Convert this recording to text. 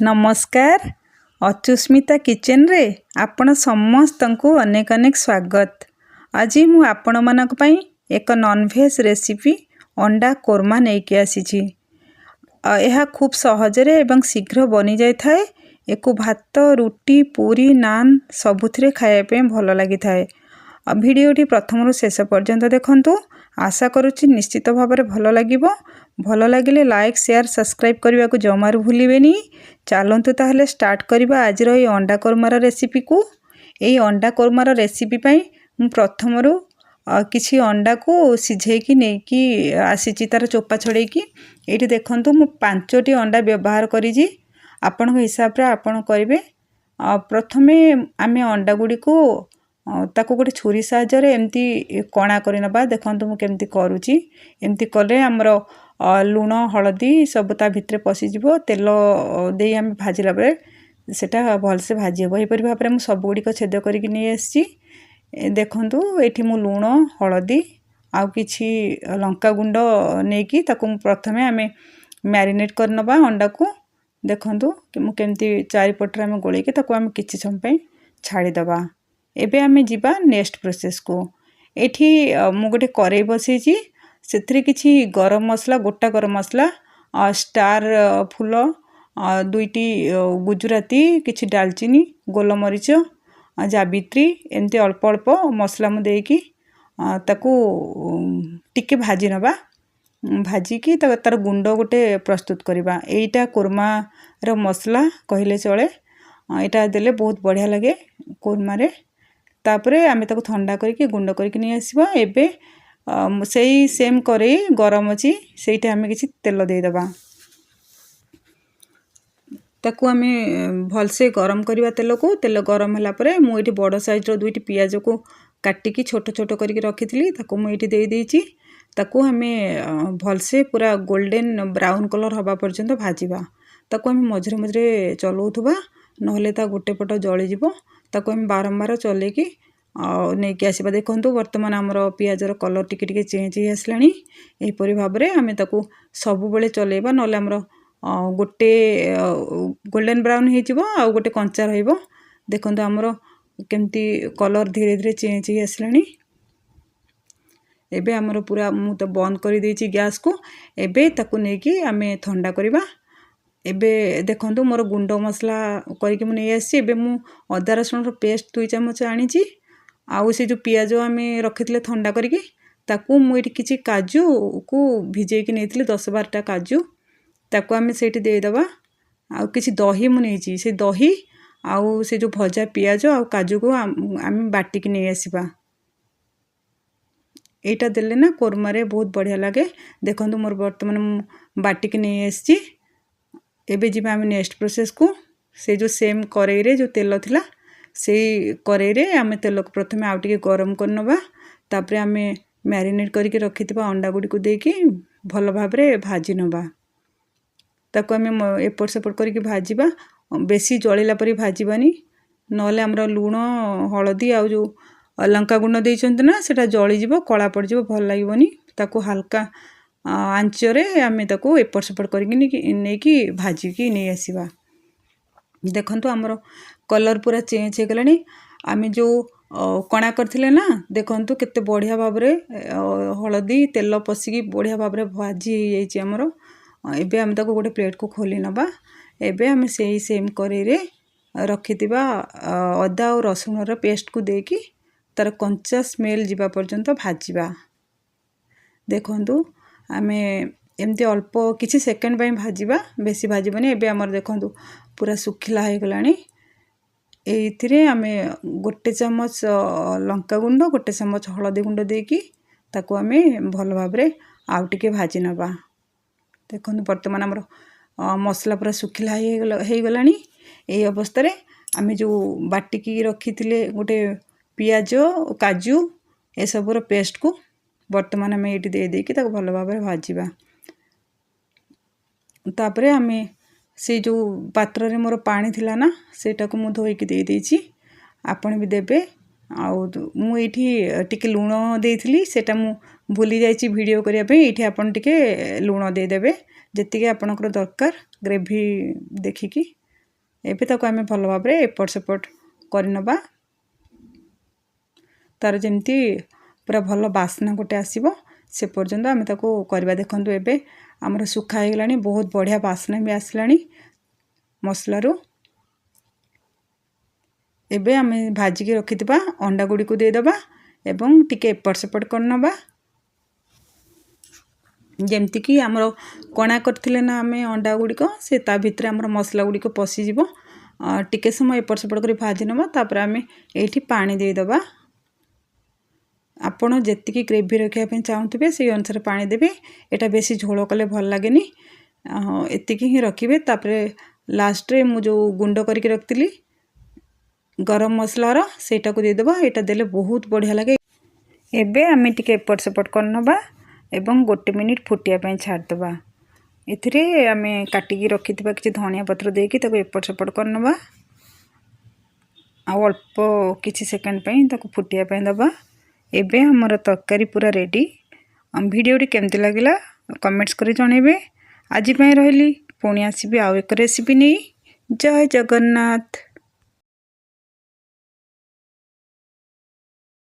नमस्कार अच्युस्मिता किचन रे आपण समस्त को अनेक अनेक स्वागत। आज मु आपण मानक पई एक नॉनवेज रेसिपी अंडा कोरमा नेकी आसीछि। यह खूब सहजरे एवं शीघ्र बनी जाय थाए। एको भात रुटी पूरी नान सबुथिरे खाया पे भल लागि थाए। भिडियोटी प्रथम रु शेष पर्यंत देखंतु। आशा करुछि निश्चित भाव में भल लागिबो। भल लागिले लाइक शेयर सब्सक्राइब करने को जमार भूलिबेनी। चलतु ताहले स्टार्ट करबा आज ये अंडा कोरमार रेसिपी को। यही अंडा कोरमार रेसिपी पाई मु प्रथम रु किछि अंडा को सिझेकी नेकी आसीछि तार चोपा छड़ेकी। एठी देखंतु मु 5टी अंडा व्यवहार करिछि। आपन हिसाब रे आपन करिवे। प्रथमे आमे अंडा गुडी को ताको गोटे छुरी साहाय्य एमती कणा करि नबा। देखंतु मु केमती करूची। एमती कले हमरो लूण हलदी सब ता भितरे पसी जिवो। तेल देई हम भाजिला बेले सेटा भल से भाजी हो। एही परि भाबरे मु सब गुडी को छेद करिक नै आसी। देखंतु एठी मु लूण हलदी आ किछि लंका गुंड नेकी ताको प्रथमे आमे मैरिनेट कर नबा अंडा को। देखंतु मु केमती चारि पटरा में गोळे के ताको हम किछि सम पे छाडी दबा। एबे आमे जिबा नेक्स्ट प्रोसेस को। एठी मु गोटे करेई बसैछि। सेथरे किछि गरम मसला गोटा गरम मसला स्टार फूल 2टी गुजराती किछि दालचीनी गोलमरीच जावित्री एमती अल्प अल्प मसला मु देकी ताकू टिके भाजी नबा। भाजी की तार गुंड गोटे प्रस्तुत करबा। एटा कोरमा रो मसला कहले चले। एटा देले बहुत बढ़िया लगे कोरमा रे। तापरे आमे ताको ठंडा करके गुंड करके नै आसीबा। एबे सेही सेम करे गरम अछि सेटा आमे किछि तेल दे दबा। ताकू आमे भल से गरम करबा तेल को। तेल गरम होला परे मु एठी बड़ साइज रो 2टी पियाज को काटी की छोट छोट करके रखितली ताकू मु एठी दे देछि। ताकू आमे भल से पूरा गोल्डन ब्राउन कलर हबा पर्यंत भाजीबा। ताकू आमे मझरे मझरे चलौथबा नहले ता गोटे पट जळी जिवो। ताकू आमे बारंबार चले की नेकी आसीबा। देखंतु वर्तमान हमरो पियाज रो कलर टिके टिके चेंज हे आसलानी। एही परि भाबरे आमे ताकू सब बेले चलेबा नहले हमरो गोटे गोल्डन ब्राउन हे जिवो आ गोटे कंचा रहइबो। देखंतु हमरो केमती कलर धीरे धीरे चेंज हे आसलानी। एबे हमरो पूरा मु तो बंद करि देछि गैस को। एबे ताकू नेकी आमे ठंडा करबा। एबे देखंतु मोर गुंड मसला करके मु नै आसी। एबे मु अदा रसुन रो पेस्ट 2 चमच आनिछि। आउ से जो पियाज आमे रखितले ठंडा करके ताकू मु एठी किछि काजू को भिजे के नेथिले 10-12टा काजू ताकू आमे सेठी दे दबा। आउ किछि दही मु नेछि। से दही आउ से जो भजा पियाज आउ काजू को आमे बाटी के नै आसीबा। एटा देले ना कोरमा रे बहुत बढ़िया लागे। देखंतु मोर वर्तमान बाटी के नै आसी। एबे जिबा आमे नेक्स्ट प्रोसेस को। से जो सेम करेई रे जो तेल थिला से करेई रे आमे तेल को प्रथमे आउ टिके गरम कर नबा। तापरे आमे मैरिनेट करके रखितबा अंडा गुडी को देकी भल भाबरे भाजी नबा। ताको आमे एपट सेपट करके भाजीबा। बेसी जळिला परि भाजीबानी नहले हमरो लूण हळदी आ जो लंका गुंड देइचंत ना सेटा जळि जिवो कळा पड़ जिवो भल लागिवनी। ताको हल्का आंच रे आमे ताको एपट सेपट करके नेकी भाजी की नै आसीबा। देखंतु हमरो कलर पूरा चेंज हे गलानी। आमे जो कणा करथिले ना देखंतु केते बढ़िया भाबरे हळदी तेल पसिकी बढ़िया भाबरे भाजी हे जाइछि हमरो। एबे आमे ताको गोटे प्लेट को खोली नबा। एबे आमे सेही सेम करे रे रखितिबा अदा और रसुन रो पेस्ट को देकी तार कंचा स्मेल जिबा पर्यंत भाजीबा। देखंतु आमे एमती अल्प किछि सेकंड पय भाजीबा बेसी भाजीबानी। एबे हमर देखंतु पूरा सुखिला हे गलानी। एथिरे आमे गोटे चमच लंका गुंड गोटे चमच हळदी गुंड देकी ताको आमे भल भाबरे आउ टिके भाजी नबा। देखंतु वर्तमान हमर मसला पूरा सुखिला हे गलानी। एही अवस्था रे आमे जो बाटी की रखिथिले गोटे पियाज काजू ए सब रो पेस्ट को वर्तमान आमे एठी दे देकी ताको भल भाबरे भाजीबा। तापरे आमे से जो पात्र रे मोर पानी थिला ना सेटा को मु धोई के दे देछि। आपण भी देबे। आउ मु एठी टिके लूण देइथिली सेटा मु भूली जाइछि वीडियो करिया पे। एठी आपण टिके लूण दे देबे जेतिके आपनकर दरकार ग्रेवी देखिकी एबे ताको आमे भल भाव एपट सेपट करनबा तार जेमती पूरा भल बास्ना गोटे आसीबो से पर्यंत आमे ताको करबा। देखंतु एबे हमर सुखा हे गलानी बहुत बढ़िया बास्ना भी आसलानी मसला रो। एबे आमे भाजी के रखितबा अंडा गुडी को दे दबा एवं टिके एपट सेपट करनबा जेमती कि हमरो कोणा करथिले ना आमे अंडा गुडी को से ता भितरे हमर मसला गुडी को पसी जिवो। टिके समय एपट सेपट करी भाजी नबा तापर आमे एठी पानी दे दबा। आपण जेतिकी ग्रेवी रखिया पे चाहूथिबे से अनुसार पानी देबे। एटा बेसी झोल कले भल लागेनी एतिकी ही रखिबे। तापर लास्ट रे मु जो गुंड करके रखतिली गरम मसला रो सेटा को दे दबा। एटा देले बहुत बढ़िया लागे। एबे आमे टिके एपट सेपट करनबा एवं 1 मिनिट फुटिया पे छाड़ दबा। एथिरे आमे काटिकी रखितबा किछि धनिया पत्र देकी ताको एपट सेपट करनबा आ अल्प किछि सेकंड पे ताको फुटिया पे दबा। एबे हमर तरकारी पूरा रेडी। वीडियोटी केमती लागिला कमेंट्स करी जणेबे। आज पय रहली पुणी आसीबे आउ एक रेसिपी नै। जय जगन्नाथ।